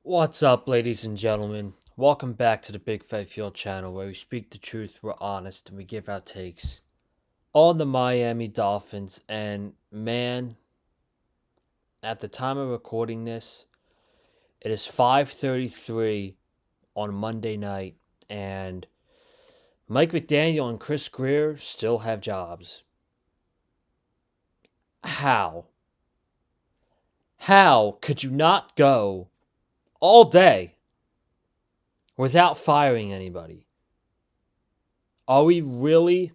What's up, ladies and gentlemen? Welcome back to the Big Fat Field channel where we speak the truth, we're honest, and we give our takes on the Miami Dolphins. And man, at the time of recording this, it is 5:33 on Monday night, and Mike McDaniel and Chris Grier still have jobs. How? How could you not go all day without firing anybody? Are we really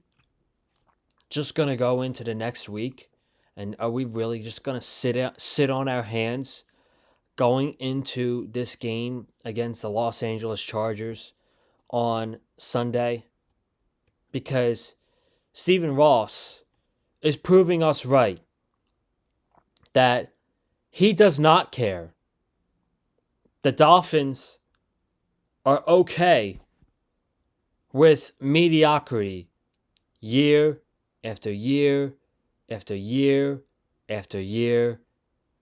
just going to go into the next week? And are we really just going to sit on our hands going into this game against the Los Angeles Chargers on Sunday? Because Stephen Ross is proving us right that he does not care. The Dolphins are okay with mediocrity year after year after year after year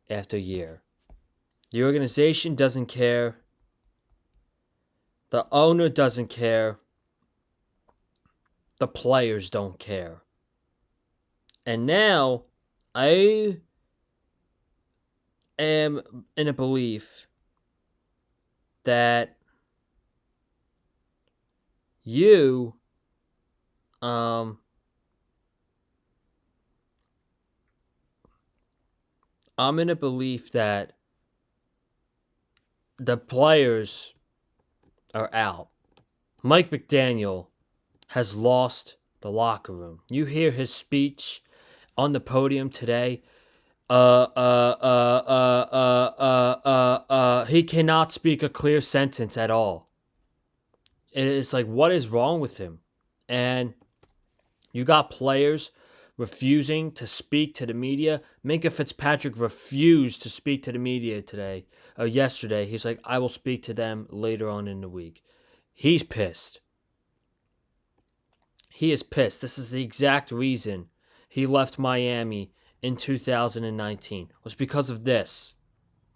after year. The organization doesn't care. The owner doesn't care. The players don't care. And now I am in a belief that you I'm in a belief that the players are out. Mike McDaniel has lost the locker room. You hear his speech on the podium today. He cannot speak a clear sentence at all. It's like, what is wrong with him? And you got players refusing to speak to the media. Minka Fitzpatrick refused to speak to the media yesterday. He's like, I will speak to them later on in the week. He's pissed. He is pissed. This is the exact reason he left Miami in 2019. Was because of this.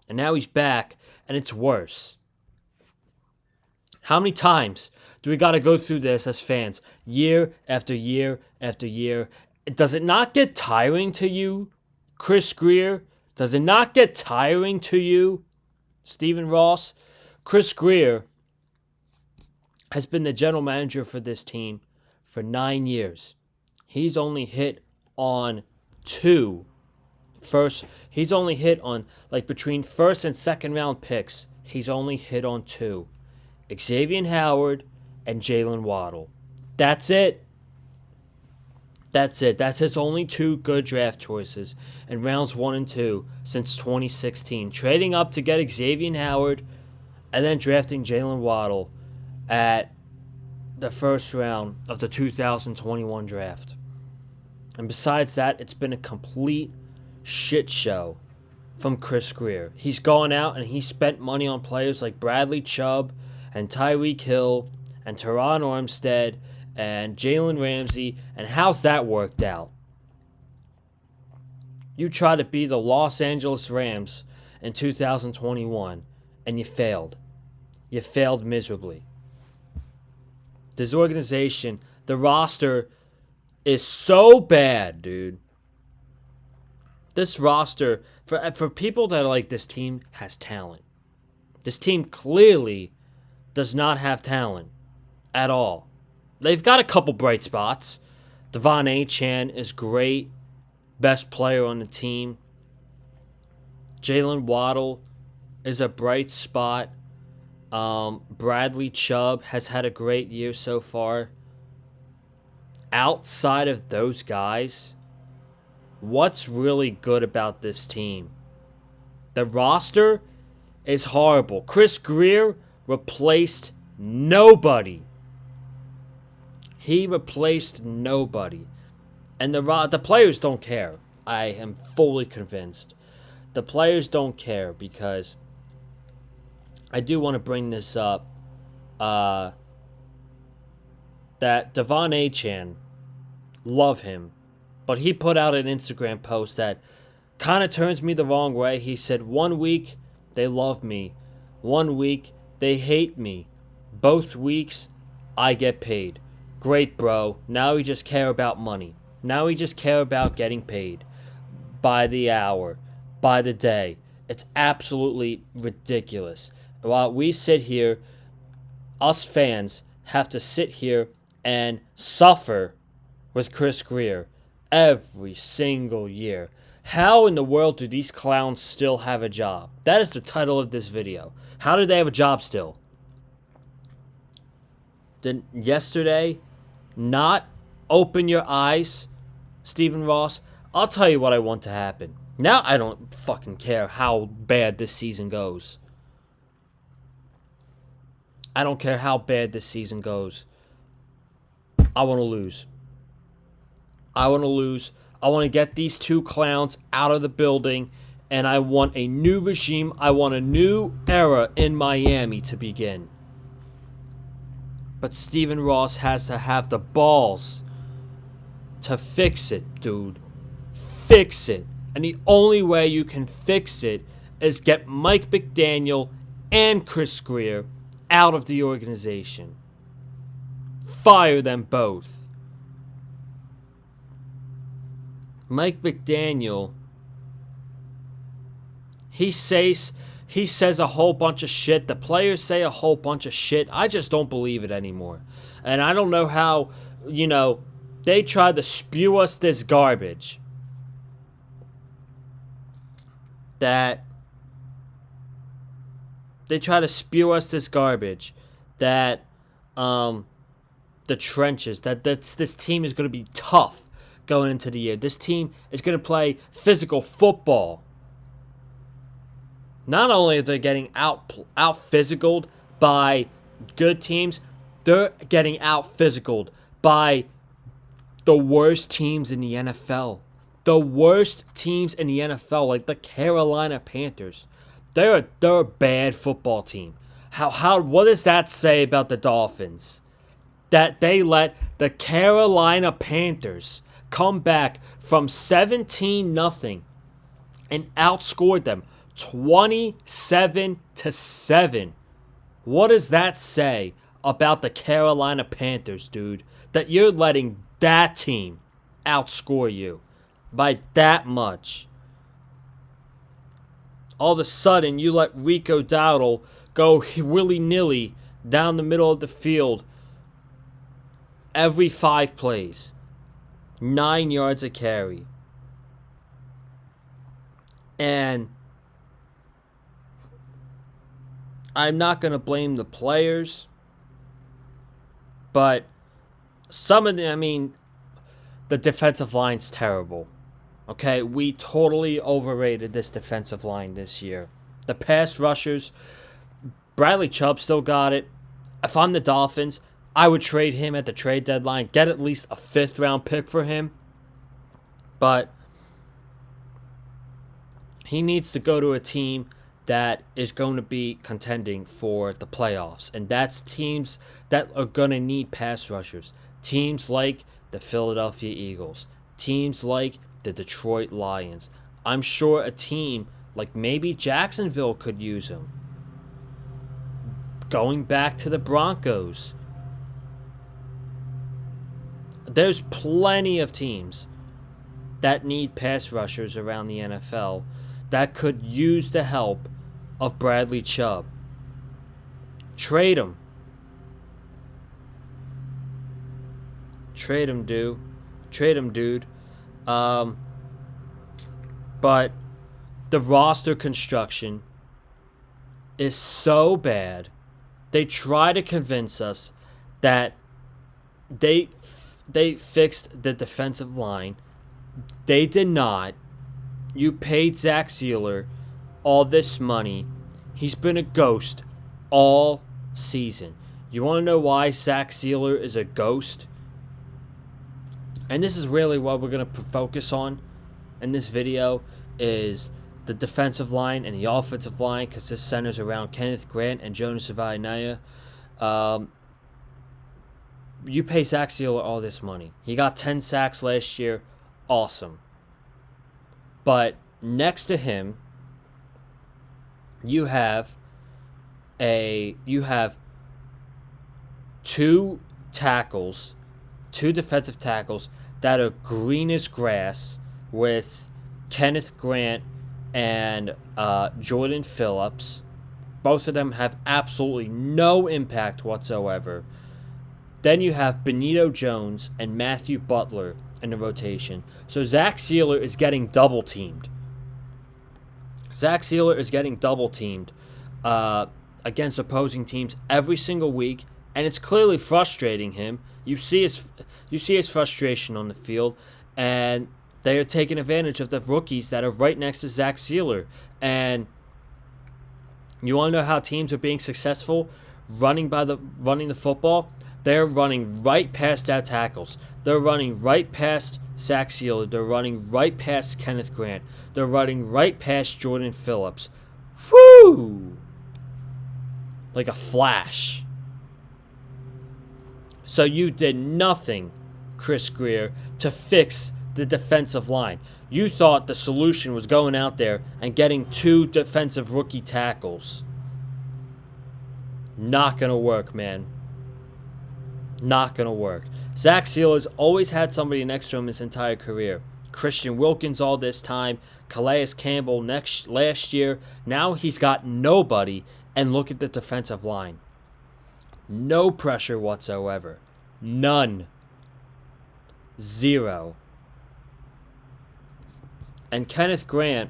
And now he's back, and it's worse. How many times do we got to go through this as fans? Year after year after year. Does it not get tiring to you, Chris Grier? Does it not get tiring to you, Stephen Ross? Chris Grier has been the general manager for this team for 9 years. He's only hit on he's only hit on, between first and second round picks, he's only hit on two. Xavier Howard and Jalen Waddle. That's it. That's his only two good draft choices in rounds 1 and 2 since 2016. Trading up to get Xavier Howard and then drafting Jalen Waddle at the first round of the 2021 draft. And besides that, it's been a complete shit show from Chris Grier. He's gone out and he spent money on players like Bradley Chubb and Tyreek Hill and Teron Armstead and Jalen Ramsey, and how's that worked out? You tried to be the Los Angeles Rams in 2021, and you failed. You failed miserably. This organization, the roster is so bad, dude. This roster, for people that are like, this team has talent. This team clearly does not have talent at all. They've got a couple bright spots. Devon Achane is great. Best player on the team. Jalen Waddle is a bright spot. Bradley Chubb has had a great year so far. Outside of those guys, what's really good about this team? The roster is horrible. Chris Grier replaced nobody. He replaced nobody. And the players don't care. I am fully convinced. The players don't care because I do want to bring this up. That Devon Achane, love him. But he put out an Instagram post that kind of turns me the wrong way. He said, 1 week, they love me. 1 week, they hate me. Both weeks, I get paid. Great, bro. Now we just care about money. Now we just care about getting paid by the hour, by the day. It's absolutely ridiculous. While we sit here, us fans have to sit here and suffer with Chris Grier every single year. How in the world do these clowns still have a job? That is the title of this video. How do they have a job still? Did yesterday not open your eyes, Stephen Ross? I'll tell you what I want to happen. Now I don't fucking care how bad this season goes. I don't care how bad this season goes. I want to lose. I want to lose. I want to get these two clowns out of the building, and I want a new regime. I want a new era in Miami to begin. But Stephen Ross has to have the balls to fix it, dude. Fix it. And the only way you can fix it is get Mike McDaniel and Chris Grier out of the organization. Fire them both. Mike McDaniel, he says a whole bunch of shit. The players say a whole bunch of shit. I just don't believe it anymore. And I don't know how, they tried to spew us this garbage. That the trenches, this team is going to be tough going into the year. This team is going to play physical football. Not only are they getting out physicaled by good teams, they're getting out physicaled by the worst teams in the NFL. The worst teams in the NFL, like the Carolina Panthers. They're a bad football team. What does that say about the Dolphins? That they let the Carolina Panthers come back from 17-0 and outscored them 27-7. What does that say about the Carolina Panthers, dude? That you're letting that team outscore you by that much. All of a sudden, you let Rico Dowdle go willy-nilly down the middle of the field every 5 plays. 9 yards a carry. And I'm not going to blame the players, but some of them, the defensive line's terrible. Okay, we totally overrated this defensive line this year. The pass rushers, Bradley Chubb still got it. If I'm the Dolphins, I would trade him at the trade deadline, get at least a 5th-round pick for him. But he needs to go to a team that is going to be contending for the playoffs. And that's teams that are going to need pass rushers. Teams like the Philadelphia Eagles. Teams like the Detroit Lions. I'm sure a team like maybe Jacksonville could use him. Going back to the Broncos. There's plenty of teams that need pass rushers around the NFL that could use the help of Bradley Chubb. Trade him. Trade him, dude. But the roster construction is so bad. They try to convince us that they fixed the defensive line. They did not. You paid Zach Sealer all this money. He's been a ghost all season. You want to know why Zach Sealer is a ghost? And this is really what we're going to focus on in this video, is the defensive line and the offensive line, because this centers around Kenneth Grant and Jonas Avainaya. You pay Zach Sealer all this money. He got 10 sacks last year. Awesome. But next to him, you have you have two tackles, two defensive tackles that are green as grass with Kenneth Grant and Jordan Phillips. Both of them have absolutely no impact whatsoever. Then you have Benito Jones and Matthew Butler in the rotation. So Zach Sealer is getting double teamed. Against opposing teams every single week, and it's clearly frustrating him. You see his frustration on the field, and they are taking advantage of the rookies that are right next to Zach Sealer. And you want to know how teams are being successful running the football? They're running right past our tackles. They're running right past Zach Sealer. They're running right past Kenneth Grant. They're running right past Jordan Phillips. Woo! Like a flash. So you did nothing, Chris Grier, to fix the defensive line. You thought the solution was going out there and getting two defensive rookie tackles. Not going to work, man. Not going to work. Zach Sealer's always had somebody next to him his entire career. Christian Wilkins all this time. Calais Campbell last year. Now he's got nobody. And look at the defensive line. No pressure whatsoever. None. Zero. And Kenneth Grant,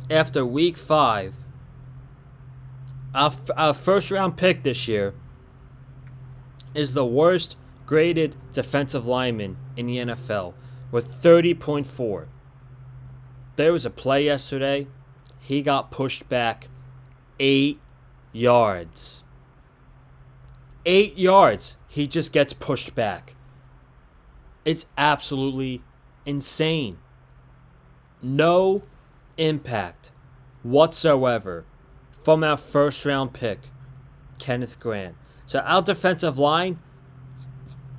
after week 5, our first round pick this year, is the worst graded defensive lineman in the NFL with 30.4. There was a play yesterday. He got pushed back 8 yards. 8 yards. He just gets pushed back. It's absolutely insane. No impact whatsoever from our first round pick, Kenneth Grant. So our defensive line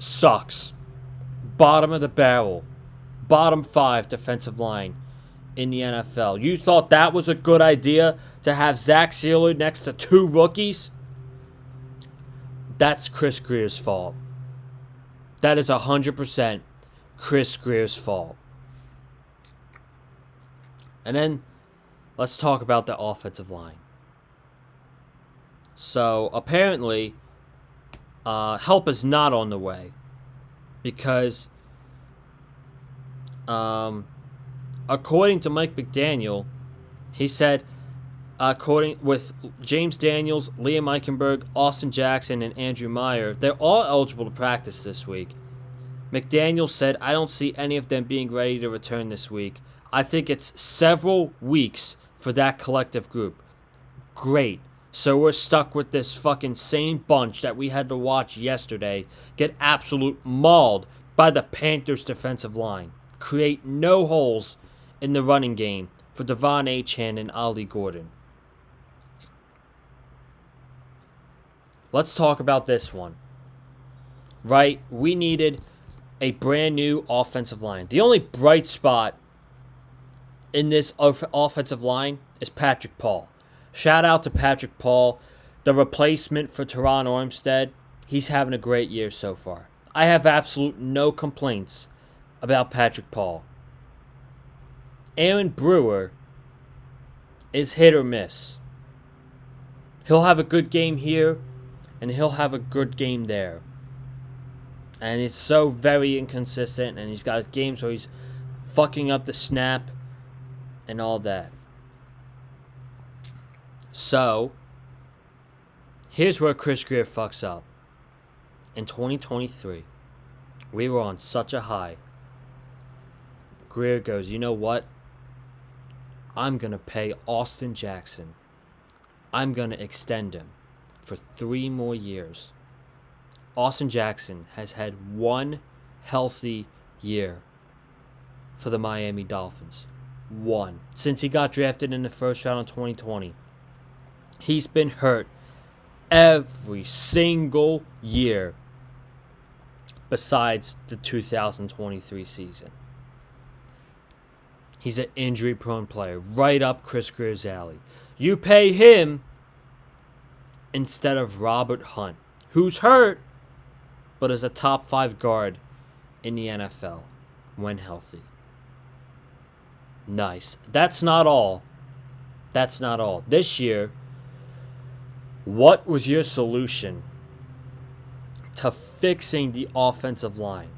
sucks. Bottom of the barrel. Bottom 5 defensive line in the NFL. You thought that was a good idea to have Zach Sealer next to 2 rookies? That's Chris Grier's fault. That is 100% Chris Grier's fault. And then let's talk about the offensive line. So apparently, help is not on the way because, according to Mike Mcdaniel, he said, according with James Daniels, Liam Eichenberg, Austin Jackson, and Andrew Meyer, they're all eligible to practice this week. McDaniel said, I don't see any of them being ready to return this week. I think it's several weeks for that collective group. Great. So we're stuck with this fucking same bunch that we had to watch yesterday get absolute mauled by the Panthers' defensive line. Create no holes in the running game for Devon Achane and Ollie Gordon. Let's talk about this one. Right? We needed a brand new offensive line. The only bright spot in this offensive line is Patrick Paul. Shout out to Patrick Paul, the replacement for Teron Armstead. He's having a great year so far. I have absolute no complaints about Patrick Paul. Aaron Brewer is hit or miss. He'll have a good game here, and he'll have a good game there. And it's so very inconsistent, and he's got games where he's fucking up the snap and all that. So, here's where Chris Grier fucks up. In 2023, we were on such a high. Grier goes, you know what? I'm going to pay Austin Jackson. I'm going to extend him for 3 more years. Austin Jackson has had 1 healthy year for the Miami Dolphins. 1. Since he got drafted in the first round of 2020. He's been hurt every single year besides the 2023 season. He's an injury-prone player, right up Chris Grier's alley. You pay him instead of Robert Hunt, who's hurt, but is a top 5 guard in the NFL when healthy. Nice. That's not all. That's not all. This year, what was your solution to fixing the offensive line?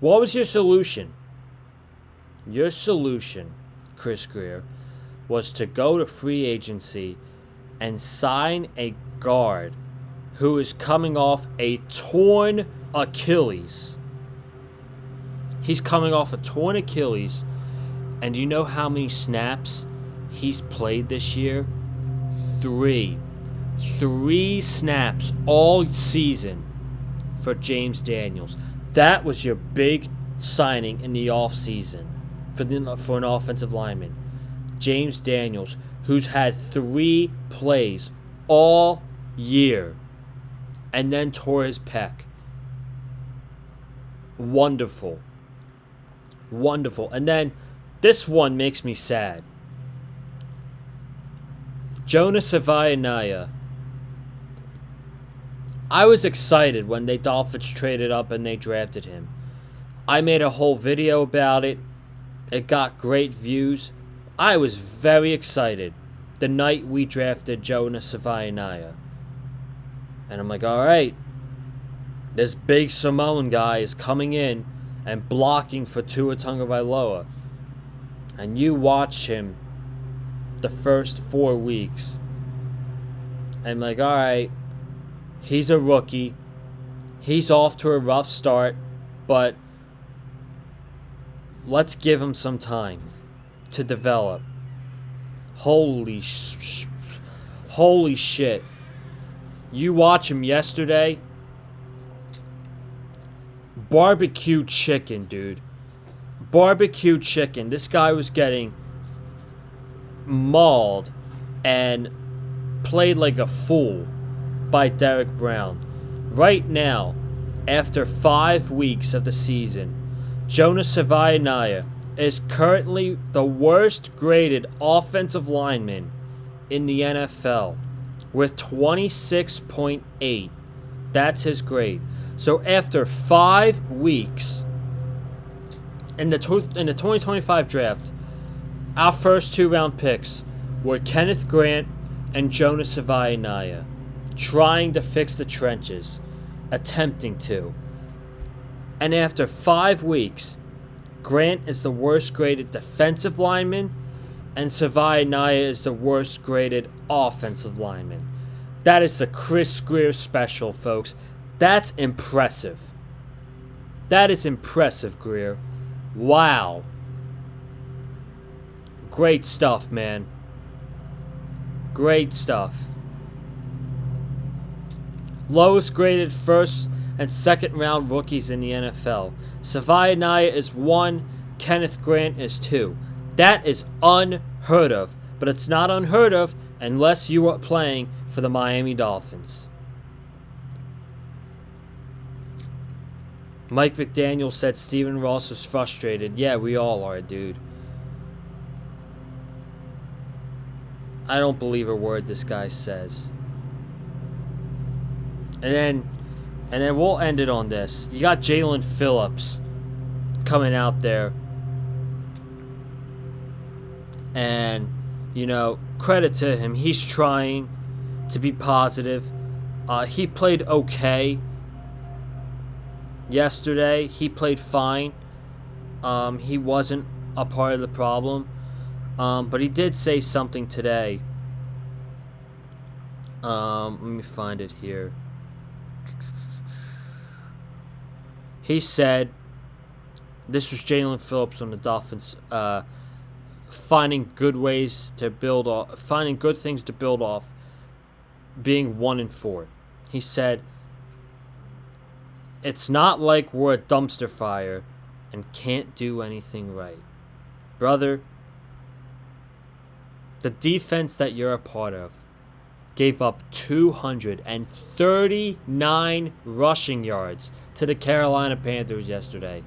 What was your solution? Your solution, Chris Grier, was to go to free agency and sign a guard who is coming off a torn Achilles. He's coming off a torn Achilles, and do you know how many snaps he's played this year? 3. 3 snaps all season for James Daniels. That was your big signing in the offseason for an offensive lineman. James Daniels, who's had 3 plays all year and then tore his pec. Wonderful. Wonderful. And then this one makes me sad. Jonah Savaianaya. I was excited when the Dolphins traded up and they drafted him. I made a whole video about it. It got great views. I was very excited the night we drafted Jonah Savaianaya. And I'm like, all right, this big Samoan guy is coming in and blocking for Tua Tagovailoa. And you watch him the first 4 weeks. I'm like, all right, he's a rookie. He's off to a rough start, but let's give him some time to develop. Holy shit. You watch him yesterday. Barbecue chicken, dude. Barbecue chicken. This guy was getting mauled and played like a fool by Derek Brown. Right now, after 5 weeks of the season, Jonah Savaianaya is currently the worst graded offensive lineman in the NFL with 26.8. That's his grade. So after 5 weeks in the 2025 draft, our first 2 round picks were Kenneth Grant and Jonah Savaianaya, trying to fix the trenches, attempting to. And after 5 weeks, Grant is the worst graded defensive lineman, and Savaianaya is the worst graded offensive lineman. That is the Chris Grier special, folks. That's impressive. That is impressive, Grier. Wow. Great stuff, man. Great stuff. Lowest graded first and second round rookies in the NFL. Savaianaya is 1, Kenneth Grant is 2. That is unheard of, but it's not unheard of unless you are playing for the Miami Dolphins. Mike McDaniel said Stephen Ross was frustrated. Yeah, we all are, dude. I don't believe a word this guy says. And then we'll end it on this. You got Jalen Phillips coming out there. And, you know, credit to him. He's trying to be positive. He played okay yesterday. He played fine. He wasn't a part of the problem. But he did say something today. Let me find it here. He said, this was Jalen Phillips on the Dolphins, finding good ways to build off, finding good things to build off, being 1-4. He said, it's not like we're a dumpster fire and can't do anything right. Brother, the defense that you're a part of gave up 239 rushing yards to the Carolina Panthers yesterday.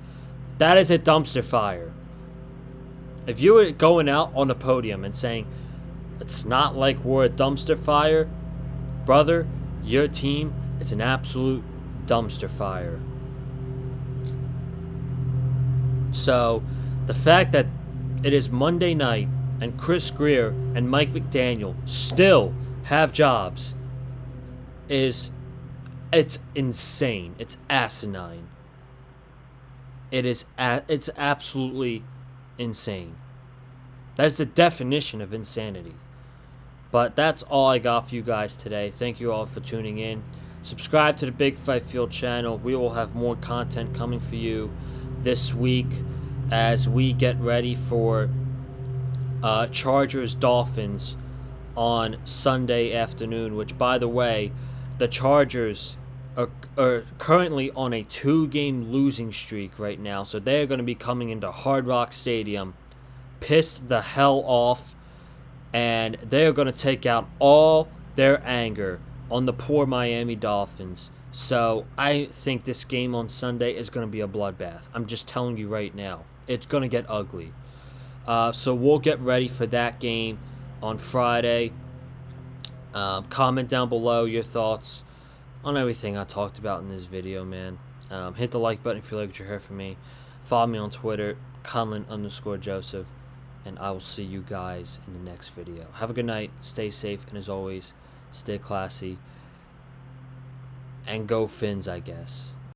That is a dumpster fire. If you were going out on the podium and saying, it's not like we're a dumpster fire, brother, your team is an absolute dumpster fire. So, the fact that it is Monday night and Chris Grier and Mike McDaniel still have jobs it's insane. It's asinine. It's absolutely insane. That's the definition of insanity. But that's all I got for you guys today. Thank you all for tuning in. Subscribe to the Big Fight Field channel. We will have more content coming for you this week as we get ready for Chargers Dolphins on Sunday afternoon, which, by the way, the Chargers are currently on a 2-game losing streak right now, so they're going to be coming into Hard Rock Stadium pissed the hell off, and they're going to take out all their anger on the poor Miami Dolphins. So I think this game on Sunday is going to be a bloodbath. I'm just telling you right now. It's going to get ugly. So we'll get ready for that game on Friday. Comment down below your thoughts on everything I talked about in this video, man. Hit the like button if you like what you heard from me. Follow me on Twitter, Conlon_Joseph. And I will see you guys in the next video. Have a good night. Stay safe. And as always, stay classy. And go Fins, I guess.